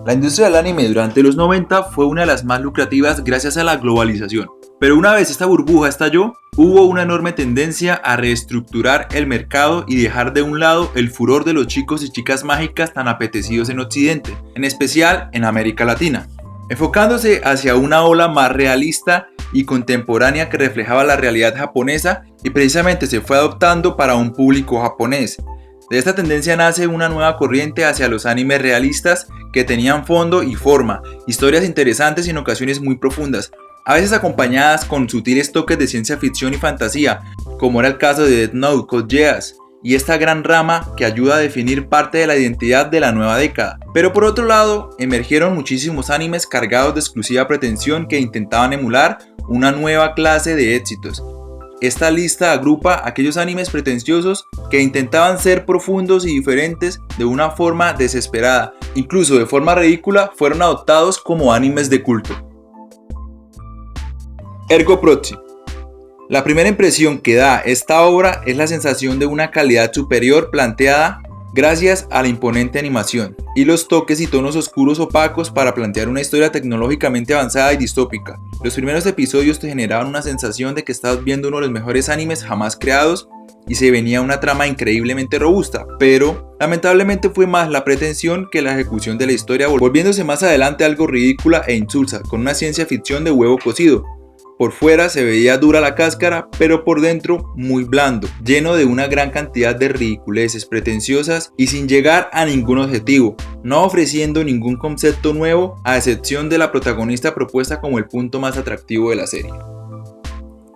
La industria del anime durante los 90 fue una de las más lucrativas gracias a la globalización. Pero una vez esta burbuja estalló, hubo una enorme tendencia a reestructurar el mercado y dejar de un lado el furor de los chicos y chicas mágicas tan apetecidos en Occidente, en especial en América Latina, enfocándose hacia una ola más realista y contemporánea que reflejaba la realidad japonesa y precisamente se fue adoptando para un público japonés. De esta tendencia nace una nueva corriente hacia los animes realistas que tenían fondo y forma, historias interesantes y en ocasiones muy profundas, a veces acompañadas con sutiles toques de ciencia ficción y fantasía, como era el caso de Death Note, Code Geass, y esta gran rama que ayuda a definir parte de la identidad de la nueva década. Pero por otro lado, emergieron muchísimos animes cargados de exclusiva pretensión que intentaban emular una nueva clase de éxitos. Esta lista agrupa aquellos animes pretenciosos que intentaban ser profundos y diferentes de una forma desesperada, incluso de forma ridícula, fueron adoptados como animes de culto. Ergo Proxy. La primera impresión que da esta obra es la sensación de una calidad superior planteada gracias a la imponente animación y los toques y tonos oscuros opacos para plantear una historia tecnológicamente avanzada y distópica. Los primeros episodios te generaban una sensación de que estabas viendo uno de los mejores animes jamás creados y se venía una trama increíblemente robusta, pero lamentablemente fue más la pretensión que la ejecución de la historia, volviéndose más adelante algo ridícula e insulsa, con una ciencia ficción de huevo cocido. Por fuera se veía dura la cáscara, pero por dentro muy blando, lleno de una gran cantidad de ridiculeces pretenciosas y sin llegar a ningún objetivo, no ofreciendo ningún concepto nuevo a excepción de la protagonista propuesta como el punto más atractivo de la serie.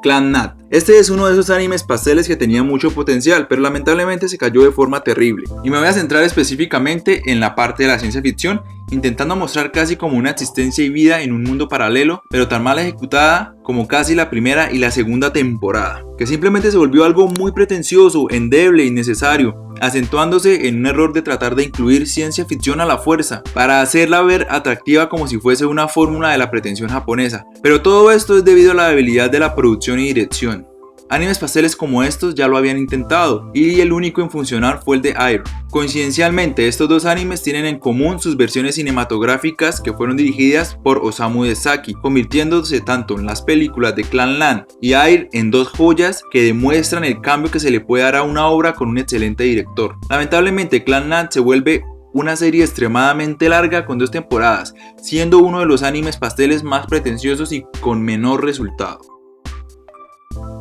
Clan Nat. Este es uno de esos animes pasteles que tenía mucho potencial, pero lamentablemente se cayó de forma terrible. Y me voy a centrar específicamente en la parte de la ciencia ficción, intentando mostrar casi como una existencia y vida en un mundo paralelo, pero tan mal ejecutada como casi la primera y la segunda temporada, que simplemente se volvió algo muy pretencioso, endeble, innecesario, acentuándose en un error de tratar de incluir ciencia ficción a la fuerza, para hacerla ver atractiva como si fuese una fórmula de la pretensión japonesa. Pero todo esto es debido a la debilidad de la producción y dirección. Animes pasteles como estos ya lo habían intentado, y el único en funcionar fue el de Air. Coincidencialmente, estos dos animes tienen en común sus versiones cinematográficas que fueron dirigidas por Osamu Dezaki, convirtiéndose tanto en las películas de Clan Land y Air en dos joyas que demuestran el cambio que se le puede dar a una obra con un excelente director. Lamentablemente, Clan Land se vuelve una serie extremadamente larga con 2 temporadas, siendo uno de los animes pasteles más pretenciosos y con menor resultado.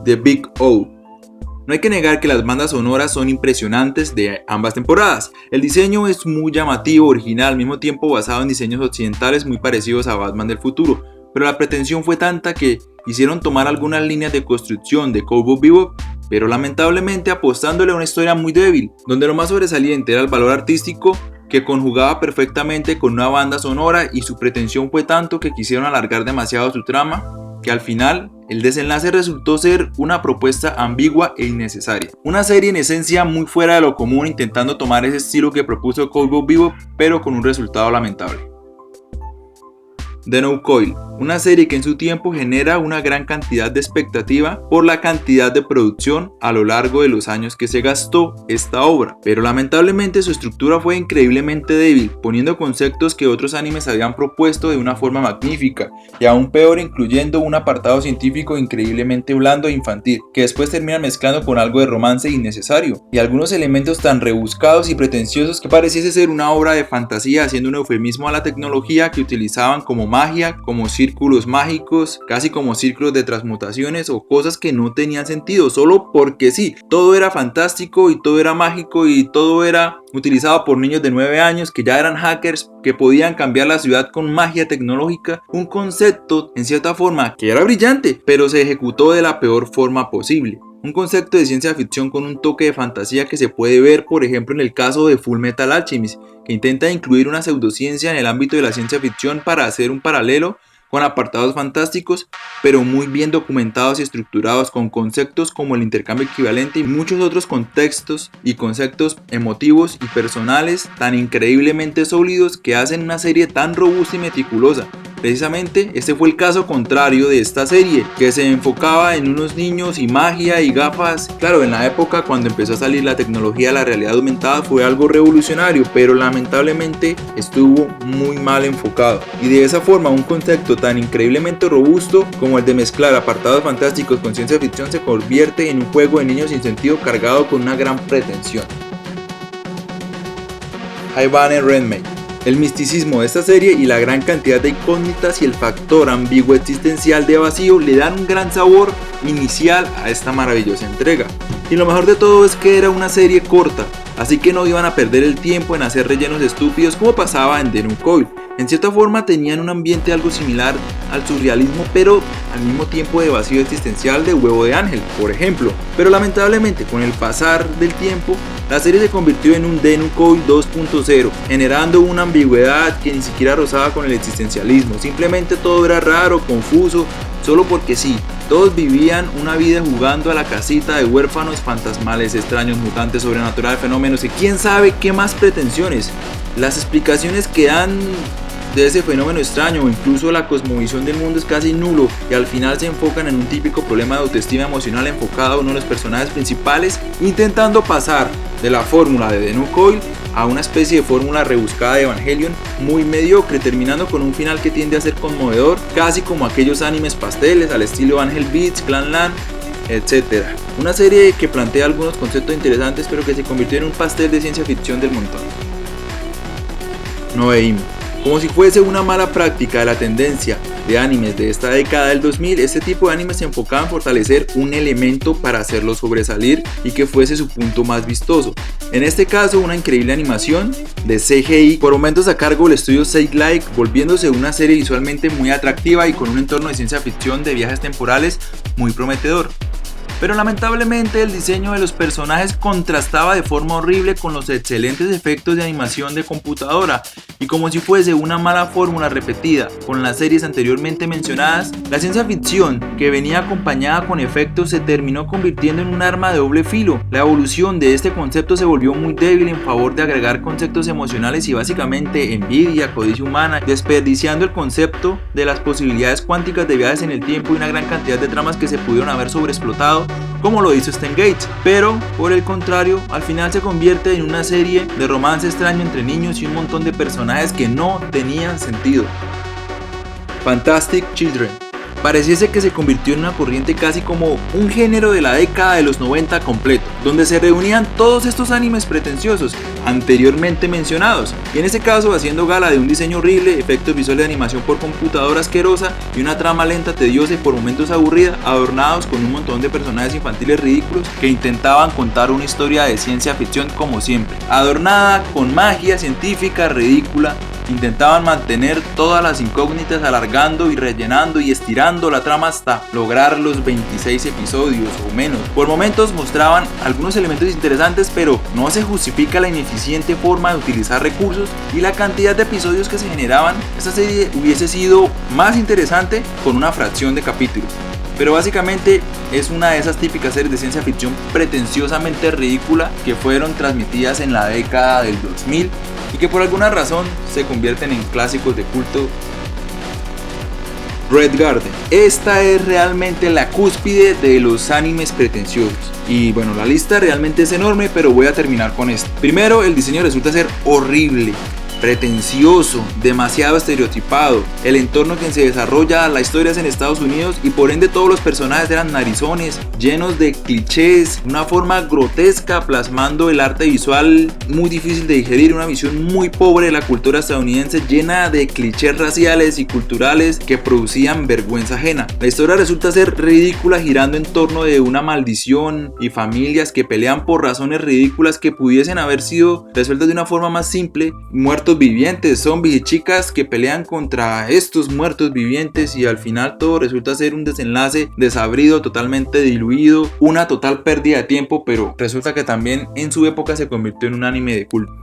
The Big O. No hay que negar que las bandas sonoras son impresionantes de ambas temporadas. El diseño es muy llamativo, original, al mismo tiempo basado en diseños occidentales muy parecidos a Batman del futuro, pero la pretensión fue tanta que hicieron tomar algunas líneas de construcción de Cowboy Bebop, pero lamentablemente apostándole a una historia muy débil, donde lo más sobresaliente era el valor artístico que conjugaba perfectamente con una banda sonora, y su pretensión fue tanto que quisieron alargar demasiado su trama, que al final el desenlace resultó ser una propuesta ambigua e innecesaria. Una serie en esencia muy fuera de lo común, intentando tomar ese estilo que propuso Cowboy Bebop, pero con un resultado lamentable. The No Coil, una serie que en su tiempo genera una gran cantidad de expectativa por la cantidad de producción a lo largo de los años que se gastó esta obra, pero lamentablemente su estructura fue increíblemente débil, poniendo conceptos que otros animes habían propuesto de una forma magnífica, y aún peor incluyendo un apartado científico increíblemente blando e infantil, que después termina mezclando con algo de romance innecesario, y algunos elementos tan rebuscados y pretenciosos que pareciese ser una obra de fantasía, haciendo un eufemismo a la tecnología que utilizaban como magia, como círculos mágicos, casi como círculos de transmutaciones o cosas que no tenían sentido, solo porque sí. Todo era fantástico y todo era mágico y todo era utilizado por niños de 9 años que ya eran hackers, que podían cambiar la ciudad con magia tecnológica, un concepto en cierta forma que era brillante, pero se ejecutó de la peor forma posible. Un concepto de ciencia ficción con un toque de fantasía que se puede ver, por ejemplo, en el caso de Full Metal Alchemist, que intenta incluir una pseudociencia en el ámbito de la ciencia ficción para hacer un paralelo con apartados fantásticos, pero muy bien documentados y estructurados, con conceptos como el intercambio equivalente y muchos otros contextos y conceptos emotivos y personales tan increíblemente sólidos que hacen una serie tan robusta y meticulosa. Precisamente este fue el caso contrario de esta serie, que se enfocaba en unos niños y magia y gafas. Claro, en la época cuando empezó a salir la tecnología de la realidad aumentada fue algo revolucionario, pero lamentablemente estuvo muy mal enfocado. Y de esa forma un concepto tan increíblemente robusto como el de mezclar apartados fantásticos con ciencia ficción se convierte en un juego de niños sin sentido cargado con una gran pretensión. Ivan Redmayne. El misticismo de esta serie y la gran cantidad de incógnitas y el factor ambiguo existencial de vacío le dan un gran sabor inicial a esta maravillosa entrega. Y lo mejor de todo es que era una serie corta, así que no iban a perder el tiempo en hacer rellenos estúpidos como pasaba en The New Coil. En cierta forma tenían un ambiente algo similar al surrealismo, pero al mismo tiempo de vacío existencial de Huevo de Ángel, por ejemplo. Pero lamentablemente con el pasar del tiempo, la serie se convirtió en un The New Coil 2.0, generando una ambigüedad que ni siquiera rozaba con el existencialismo. Simplemente todo era raro, confuso, solo porque sí. Todos vivían una vida jugando a la casita de huérfanos, fantasmales, extraños, mutantes, sobrenaturales, fenómenos y quién sabe qué más pretensiones. Las explicaciones que dan de ese fenómeno extraño o incluso la cosmovisión del mundo es casi nulo y al final se enfocan en un típico problema de autoestima emocional enfocado a uno de los personajes principales, intentando pasar de la fórmula de The New Coil a una especie de fórmula rebuscada de Evangelion muy mediocre, terminando con un final que tiende a ser conmovedor, casi como aquellos animes pasteles al estilo Angel Beats, Clan Land, etc. Una serie que plantea algunos conceptos interesantes pero que se convirtió en un pastel de ciencia ficción del montón. Noeim. Como si fuese una mala práctica de la tendencia de animes de esta década del 2000, este tipo de animes se enfocaba en fortalecer un elemento para hacerlo sobresalir y que fuese su punto más vistoso. En este caso, una increíble animación de CGI, por momentos a cargo del estudio Sage-like, volviéndose una serie visualmente muy atractiva y con un entorno de ciencia ficción de viajes temporales muy prometedor. Pero lamentablemente el diseño de los personajes contrastaba de forma horrible con los excelentes efectos de animación de computadora y como si fuese una mala fórmula repetida con las series anteriormente mencionadas, la ciencia ficción que venía acompañada con efectos se terminó convirtiendo en un arma de doble filo. La evolución de este concepto se volvió muy débil en favor de agregar conceptos emocionales y básicamente envidia, codicia humana, desperdiciando el concepto de las posibilidades cuánticas de viajes en el tiempo y una gran cantidad de tramas que se pudieron haber sobreexplotado como lo hizo Steins Gate, pero por el contrario, al final se convierte en una serie de romance extraño entre niños y un montón de personajes que no tenían sentido. Fantastic Children. Pareciese que se convirtió en una corriente casi como un género de la década de los 90 completo, donde se reunían todos estos animes pretenciosos anteriormente mencionados, y en este caso haciendo gala de un diseño horrible, efectos visuales de animación por computadora asquerosa y una trama lenta, tediosa y por momentos aburrida, adornados con un montón de personajes infantiles ridículos que intentaban contar una historia de ciencia ficción como siempre, adornada con magia científica ridícula. Intentaban mantener todas las incógnitas alargando y rellenando y estirando la trama hasta lograr los 26 episodios o menos. Por momentos mostraban algunos elementos interesantes, pero no se justifica la ineficiente forma de utilizar recursos y la cantidad de episodios que se generaban. Esta serie hubiese sido más interesante con una fracción de capítulos. Pero básicamente es una de esas típicas series de ciencia ficción pretenciosamente ridícula que fueron transmitidas en la década del 2000 y que por alguna razón se convierten en clásicos de culto. Red Garden. Esta es realmente la cúspide de los animes pretenciosos. Y bueno, la lista realmente es enorme, pero voy a terminar con esto. Primero, el diseño resulta ser horrible, pretencioso, demasiado estereotipado. El entorno en que se desarrolla la historia es en Estados Unidos y por ende todos los personajes eran narizones, llenos de clichés, una forma grotesca plasmando el arte visual muy difícil de digerir, una visión muy pobre de la cultura estadounidense llena de clichés raciales y culturales que producían vergüenza ajena. La historia resulta ser ridícula girando en torno de una maldición y familias que pelean por razones ridículas que pudiesen haber sido resueltas de una forma más simple, muertos vivientes, zombies y chicas que pelean contra estos muertos vivientes y al final todo resulta ser un desenlace desabrido, totalmente diluido, una total pérdida de tiempo, pero resulta que también en su época se convirtió en un anime de culto.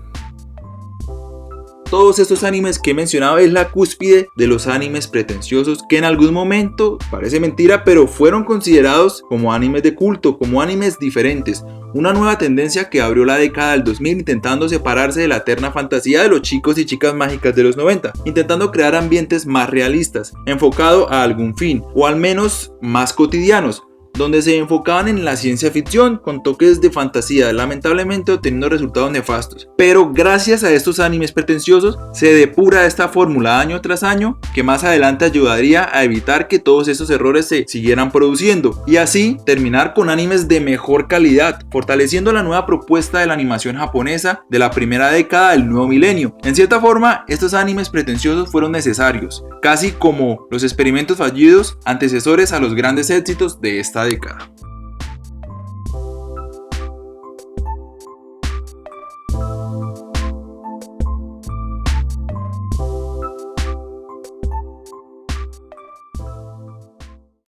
todos estos animes que he mencionado es la cúspide de los animes pretenciosos que en algún momento, parece mentira, pero fueron considerados como animes de culto, como animes diferentes. Una nueva tendencia que abrió la década del 2000 intentando separarse de la eterna fantasía de los chicos y chicas mágicas de los 90, intentando crear ambientes más realistas, enfocado a algún fin, o al menos más cotidianos, donde se enfocaban en la ciencia ficción con toques de fantasía, lamentablemente obteniendo resultados nefastos. Pero gracias a estos animes pretenciosos se depura esta fórmula año tras año, que más adelante ayudaría a evitar que todos estos errores se siguieran produciendo y así terminar con animes de mejor calidad, fortaleciendo la nueva propuesta de la animación japonesa de la primera década del nuevo milenio. En cierta forma, estos animes pretenciosos fueron necesarios, casi como los experimentos fallidos antecesores a los grandes éxitos de esta década.